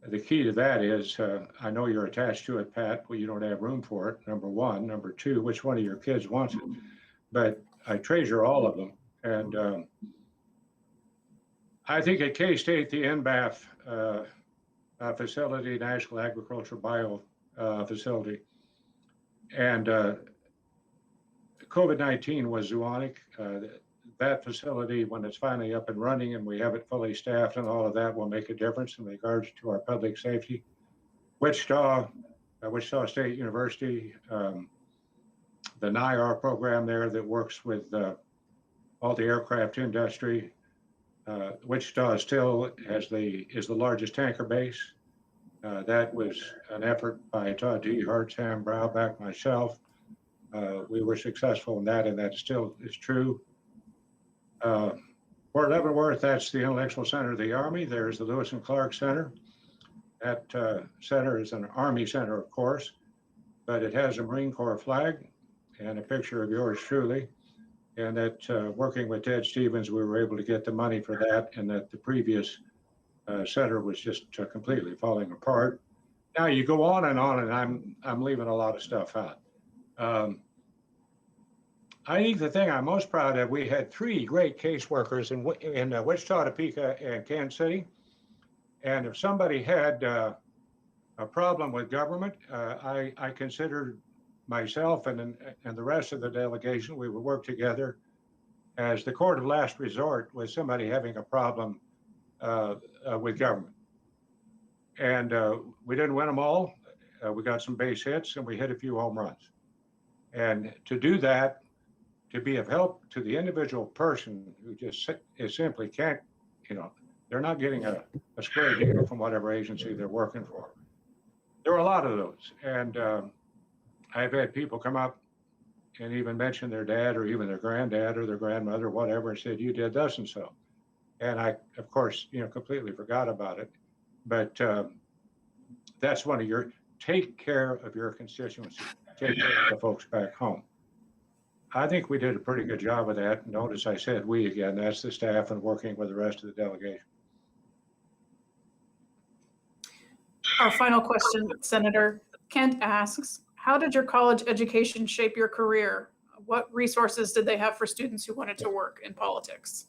The key to that is, I know you're attached to it, Pat, but you don't have room for it, number one. Number two, which one of your kids wants it? But I treasure all of them. And I think at K-State, the NBAF facility, National Agricultural Bio facility, and COVID-19 was zoonotic. That facility, when it's finally up and running and we have it fully staffed and all of that, will make a difference in regards to our public safety. Wichita State University, the NIAR program there that works with all the aircraft industry. Wichita still is the largest tanker base. That was an effort by Todd D. Hart, Sam Browback, myself. We were successful in that, and that still is true. Fort Leavenworth, that's the Intellectual Center of the Army. There's the Lewis and Clark Center. That center is an Army center, of course, but it has a Marine Corps flag and a picture of yours truly. And that working with Ted Stevens, we were able to get the money for that, and that the previous center was just completely falling apart. Now you go on, and I'm leaving a lot of stuff out. I think the thing I'm most proud of, we had 3 great caseworkers in Wichita, Topeka, and Kansas City. And if somebody had a problem with government, I considered myself and the rest of the delegation, we would work together as the court of last resort with somebody having a problem with government. And we didn't win them all. We got some base hits and we hit a few home runs. And to do that, to be of help to the individual person who just simply can't, they're not getting a square deal from whatever agency they're working for. There were a lot of those. And I've had people come up and even mention their dad or even their granddad or their grandmother, whatever, and said, "You did thus and so." And I, of course, completely forgot about it. But that's one of your, take care of your constituency, take care of the folks back home. I think we did a pretty good job of that. Notice I said we again, that's the staff and working with the rest of the delegation. Our final question, Senator. Kent asks, how did your college education shape your career? What resources did they have for students who wanted to work in politics?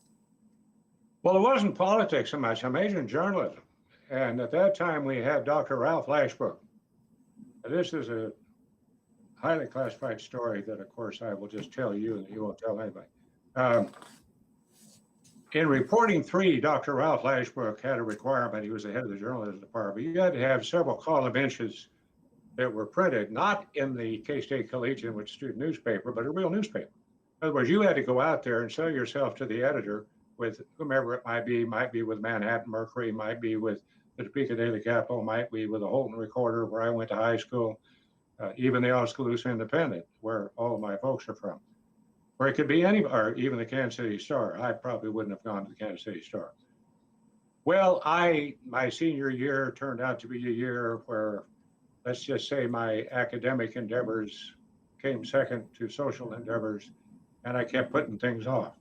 Well, it wasn't politics so much. I majored in journalism. And at that time, we had Dr. Ralph Lashbrook. This is a highly classified story that, of course, I will just tell you and you won't tell anybody. In reporting 3, Dr. Ralph Lashbrook had a requirement. He was the head of the journalism department. You had to have several column inches that were printed, not in the K-State Collegian, which is a student newspaper, but a real newspaper. In other words, you had to go out there and sell yourself to the editor with whomever it might be with Manhattan Mercury, might be with the Topeka Daily Capital, might be with the Holton Recorder, where I went to high school, even the Oskaloosa Independent, where all of my folks are from. Or it could be any, or even the Kansas City Star. I probably wouldn't have gone to the Kansas City Star. Well, my senior year turned out to be a year where, let's just say, my academic endeavors came second to social endeavors, and I kept putting things off.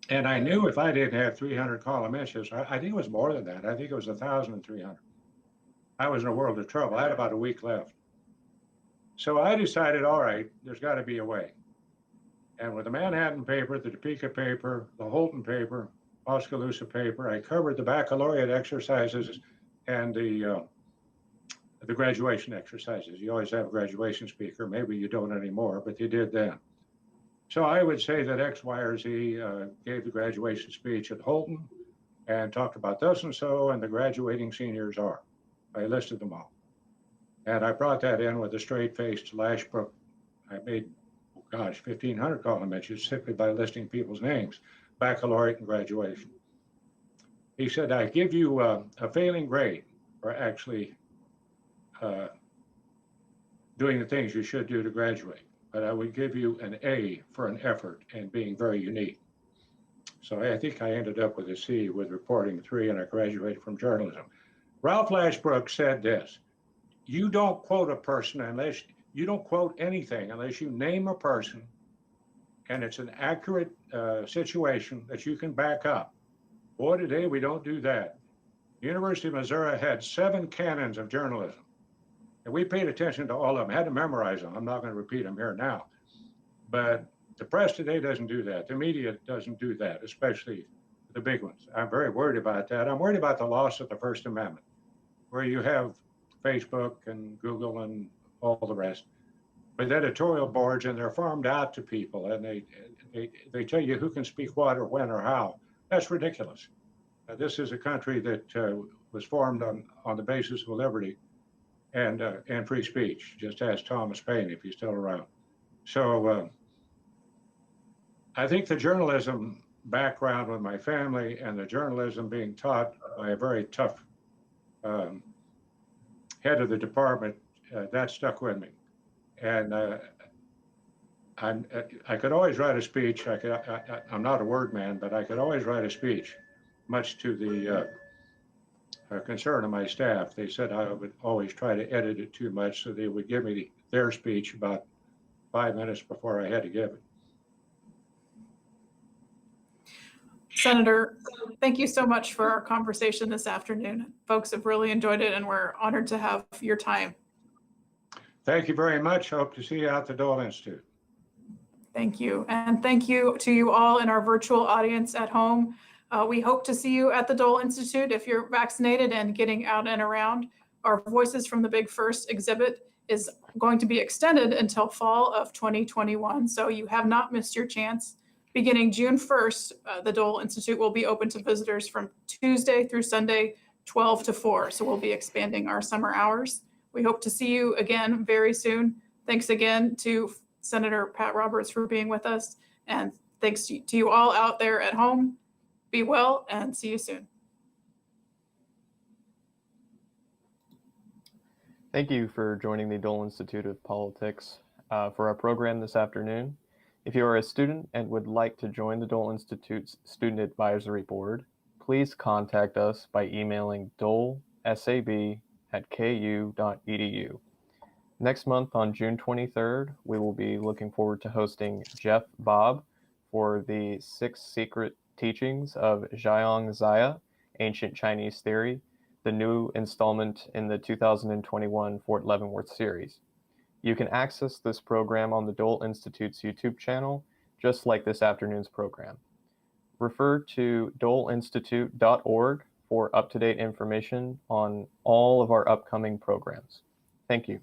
And I knew if I didn't have 300 column inches, I think it was more than that. I think it was 1,300. I was in a world of trouble. I had about a week left. So I decided, all right, there's got to be a way. And with the Manhattan paper, the Topeka paper, the Holton paper, Oskaloosa paper, I covered the baccalaureate exercises and the graduation exercises. You always have a graduation speaker. Maybe you don't anymore, but you did then. So I would say that X, Y, or Z gave the graduation speech at Holton and talked about thus and so, and the graduating seniors are. I listed them all. And I brought that in with a straight-faced Lashbrook. I made, 1,500 column inches simply by listing people's names, baccalaureate and graduation. He said, I give you a failing grade for actually doing the things you should do to graduate, but I would give you an A for an effort and being very unique. So I think I ended up with a C with reporting 3, and I graduated from journalism. Ralph Lashbrook said this: you don't quote a person unless you don't quote anything unless you name a person and it's an accurate situation that you can back up. Boy, today we don't do that. The University of Missouri had 7 canons of journalism, and we paid attention to all of them, had to memorize them. I'm not going to repeat them here now. But the press today doesn't do that. The media doesn't do that, especially the big ones. I'm very worried about that. I'm worried about the loss of the First Amendment, where you have Facebook and Google and all the rest with editorial boards, and they're farmed out to people, and they tell you who can speak what or when or how. That's ridiculous. This is a country that was formed on the basis of liberty and free speech, just ask Thomas Paine if he's still around. So I think the journalism background with my family and the journalism being taught by a very tough head of the department, that stuck with me. And I could always write a speech. I'm not a word man, but I could always write a speech, much to the concern of my staff. They said I would always try to edit it too much, so they would give me their speech about 5 minutes before I had to give it. Senator, thank you so much for our conversation this afternoon. Folks have really enjoyed it, and we're honored to have your time. Thank you very much. Hope to see you out at the Dole Institute. Thank you. And thank you to you all in our virtual audience at home. We hope to see you at the Dole Institute if you're vaccinated and getting out and around. Our Voices from the Big First exhibit is going to be extended until fall of 2021, so you have not missed your chance. Beginning June 1st, the Dole Institute will be open to visitors from Tuesday through Sunday, 12 to 4. So we'll be expanding our summer hours. We hope to see you again very soon. Thanks again to Senator Pat Roberts for being with us. And thanks to you all out there at home. Be well and see you soon. Thank you for joining the Dole Institute of Politics for our program this afternoon. If you are a student and would like to join the Dole Institute's Student Advisory Board, please contact us by emailing dolesab@ku.edu. Next month on June 23rd, we will be looking forward to hosting Jeff Bob for the 6 Secret Teachings of Zhang Zaya, Ancient Chinese Theory. the new installment in the 2021 Fort Leavenworth series. You can access this program on the Dole Institute's YouTube channel, just like this afternoon's program. Refer to doleinstitute.org for up-to-date information on all of our upcoming programs. Thank you.